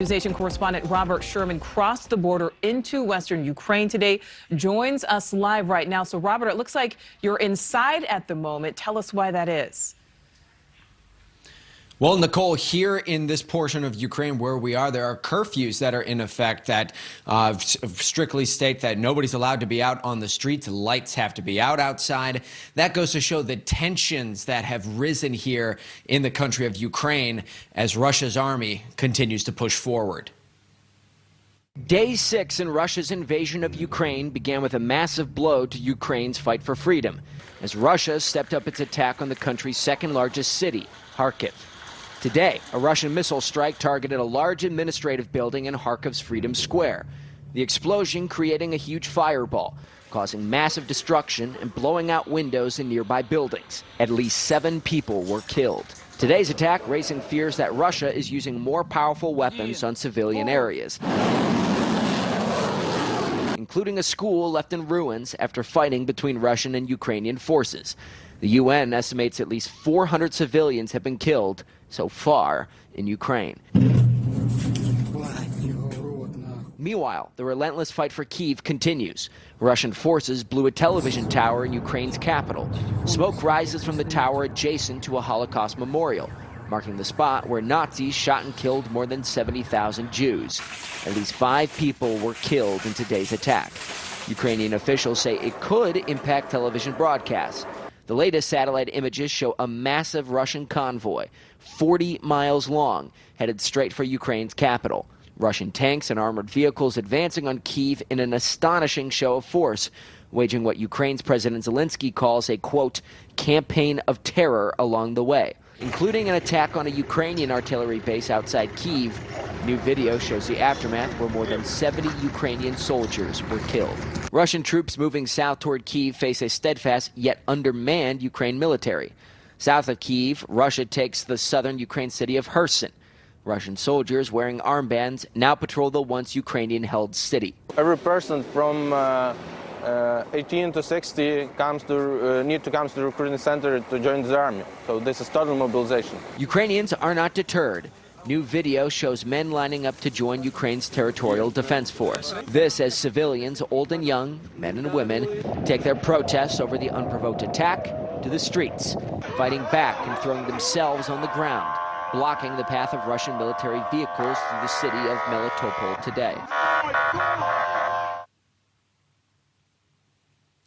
NewsNation correspondent Robert Sherman crossed the border into western Ukraine today, joins us live right now. So, Robert, it looks like you're inside at the moment. Tell us why that is. Well, Nichole, here in this portion of Ukraine where we are, there are curfews that are in effect that strictly state that nobody's allowed to be out on the streets. Lights have to be out outside. That goes to show the tensions that have risen here in the country of Ukraine as Russia's army continues to push forward. Day 6 in Russia's invasion of Ukraine began with a massive blow to Ukraine's fight for freedom, as Russia stepped up its attack on the country's second largest city, Kharkiv. Today, a Russian missile strike targeted a large administrative building in Kharkiv's Freedom Square. The explosion creating a huge fireball, causing massive destruction and blowing out windows in nearby buildings. At least 7 people were killed. Today's attack raising fears that Russia is using more powerful weapons on civilian areas, including a school left in ruins after fighting between Russian and Ukrainian forces. The UN estimates at least 400 civilians have been killed so far in Ukraine. Meanwhile, the relentless fight for Kyiv continues. Russian forces blew a television tower in Ukraine's capital. Smoke rises from the tower adjacent to a Holocaust memorial, marking the spot where Nazis shot and killed more than 70,000 Jews. At least 5 people were killed in today's attack. Ukrainian officials say it could impact television broadcasts. The latest satellite images show a massive Russian convoy, 40 miles long, headed straight for Ukraine's capital. Russian tanks and armored vehicles advancing on Kyiv in an astonishing show of force, waging what Ukraine's President Zelenskyy calls a, quote, campaign of terror along the way, including an attack on a Ukrainian artillery base outside Kyiv. New video shows the aftermath where more than 70 Ukrainian soldiers were killed. Russian troops moving south toward Kyiv face a steadfast yet undermanned Ukraine military. South of Kyiv, Russia takes the southern Ukraine city of Kherson. Russian soldiers wearing armbands now patrol the once Ukrainian-held city. Every person from 18 to 60 need to come to the recruiting center to join the army. So this is total mobilization. Ukrainians are not deterred. New video shows men lining up to join Ukraine's territorial defense force. This as civilians, old and young, men and women, take their protests over the unprovoked attack to the streets, fighting back and throwing themselves on the ground, blocking the path of Russian military vehicles through the city of Melitopol today.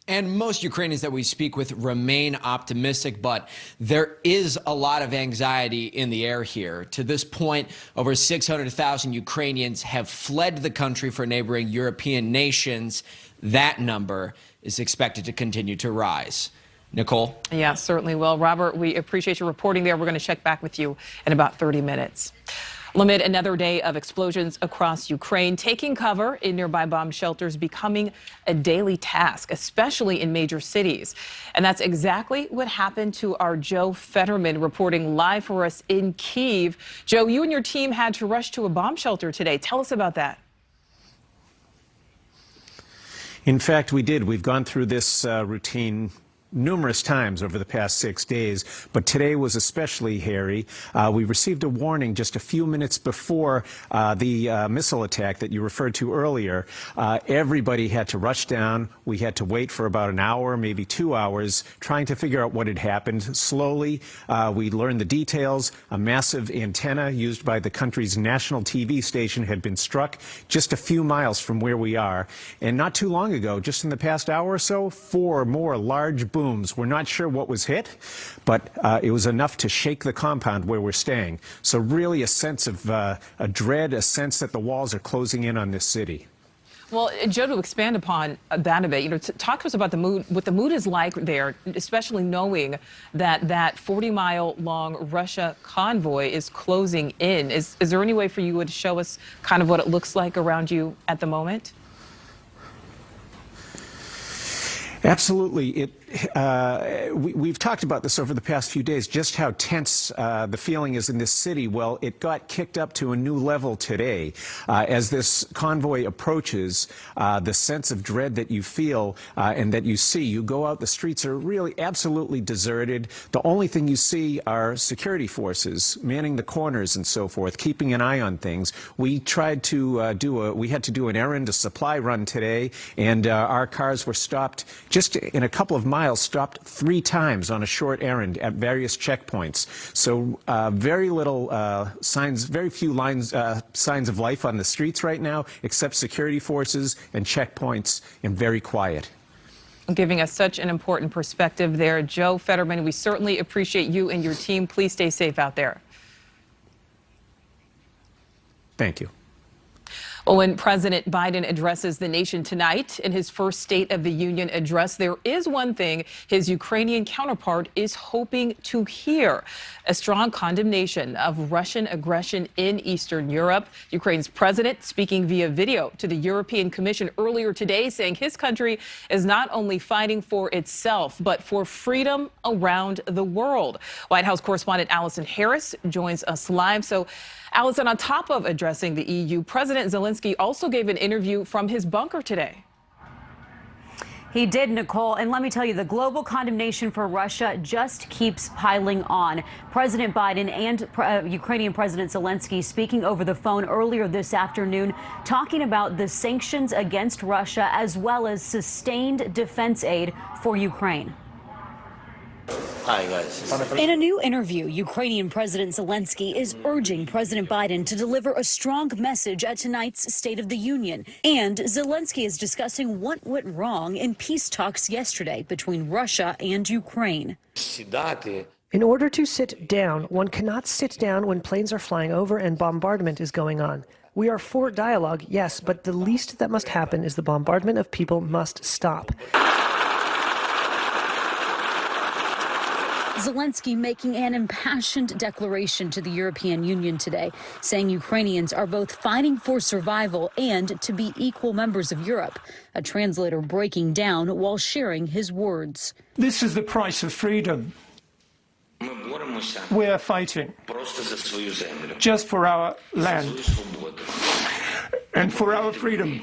And most Ukrainians that we speak with remain optimistic, but there is a lot of anxiety in the air here. To this point, over 600,000 Ukrainians have fled the country for neighboring European nations. That number is expected to continue to rise. Nichole? Yeah, certainly will. Robert, we appreciate your reporting there. We're going to check back with you in about 30 minutes. Amid another day of explosions across Ukraine, taking cover in nearby bomb shelters becoming a daily task, especially in major cities. And that's exactly what happened to our Joe Fetterman reporting live for us in Kyiv. Joe, you and your team had to rush to a bomb shelter today. Tell us about that. In fact, we did. We've gone through this routine numerous times over the past 6 days, but today was especially hairy. We received a warning just a few minutes before the missile attack that you referred to earlier. Everybody had to rush down. We had to wait for about an hour, maybe 2 hours, trying to figure out what had happened. Slowly, we learned the details. A massive antenna used by the country's national TV station had been struck just a few miles from where we are. And not too long ago, just in the past hour or so, 4 more large booms. We're not sure what was hit, but it was enough to shake the compound where we're staying. So really a sense of a dread, a sense that the walls are closing in on this city. Well, Joe, to expand upon that a bit, talk to us about the mood, what the mood is like there, especially knowing that that 40-mile-long Russia convoy is closing in. Is there any way for you to show us kind of what it looks like around you at the moment? Absolutely. we've talked about this over the past few days, just how tense the feeling is in this city. Well, it got kicked up to a new level today. As this convoy approaches, the sense of dread that you feel and that you see, you go out, the streets are really absolutely deserted. The only thing you see are security forces manning the corners and so forth, keeping an eye on things. We tried to we had to do an errand, a supply run today, and our cars were stopped just in a couple of miles, stopped 3 times on a short errand at various checkpoints. So very little signs, very few signs of life on the streets right now, except security forces and checkpoints, and very quiet. Giving us such an important perspective there. Joe Fetterman, we certainly appreciate you and your team. Please stay safe out there. Thank you. Well, when President Biden addresses the nation tonight in his first State of the Union address, there is one thing his Ukrainian counterpart is hoping to hear: a strong condemnation of Russian aggression in Eastern Europe. Ukraine's president speaking via video to the European Commission earlier today, saying his country is not only fighting for itself, but for freedom around the world. White House correspondent Allison Harris joins us live. So, Allison, on top of addressing the EU, President Zelenskyy also gave an interview from his bunker today. He did, Nicole, and let me tell you, the global condemnation for Russia just keeps piling on. President Biden and Ukrainian President Zelenskyy speaking over the phone earlier this afternoon, talking about the sanctions against Russia as well as sustained defense aid for Ukraine. Hi, guys. In a new interview, Ukrainian President Zelenskyy is urging President Biden to deliver a strong message at tonight's State of the Union. And Zelenskyy is discussing what went wrong in peace talks yesterday between Russia and Ukraine. In order to sit down, one cannot sit down when planes are flying over and bombardment is going on. We are for dialogue, yes, but the least that must happen is the bombardment of people must stop. Zelenskyy making an impassioned declaration to the European Union today, saying Ukrainians are both fighting for survival and to be equal members of Europe. A translator breaking down while sharing his words. This is the price of freedom. We are fighting just for our land and for our freedom.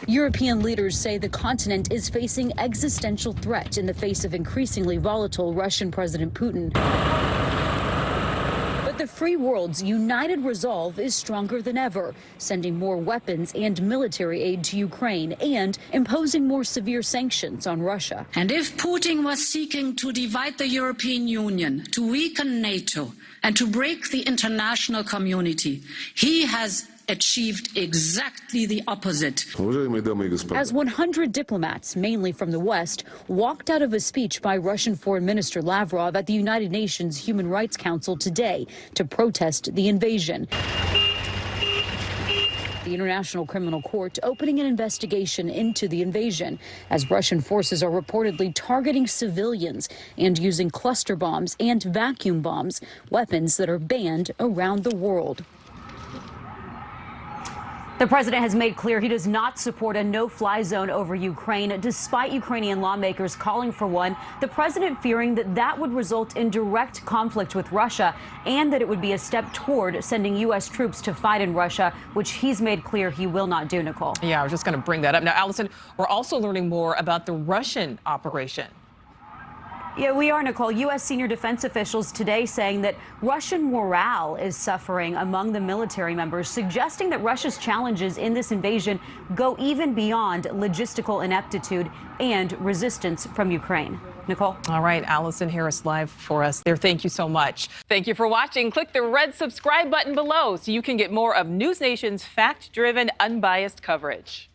European leaders say the continent is facing existential threat in the face of increasingly volatile Russian President Putin. But the free world's united resolve is stronger than ever, sending more weapons and military aid to Ukraine and imposing more severe sanctions on Russia. And if Putin was seeking to divide the European Union, to weaken NATO, and to break the international community, he has achieved exactly the opposite. As 100 diplomats, mainly from the West, walked out of a speech by Russian Foreign Minister Lavrov at the United Nations Human Rights Council today to protest the invasion. The International Criminal Court opening an investigation into the invasion as Russian forces are reportedly targeting civilians and using cluster bombs and vacuum bombs, weapons that are banned around the world. The president has made clear he does not support a no-fly zone over Ukraine, despite Ukrainian lawmakers calling for one. The president fearing that that would result in direct conflict with Russia and that it would be a step toward sending U.S. troops to fight in Russia, which he's made clear he will not do, Nicole. Yeah, I was just going to bring that up. Now, Allison, we're also learning more about the Russian operation. Yeah, we are, Nicole. U.S. senior defense officials today saying that Russian morale is suffering among the military members, suggesting that Russia's challenges in this invasion go even beyond logistical ineptitude and resistance from Ukraine. Nicole? All right, Allison Harris live for us there. Thank you so much. Thank you for watching. Click the red subscribe button below so you can get more of NewsNation's fact-driven, unbiased coverage.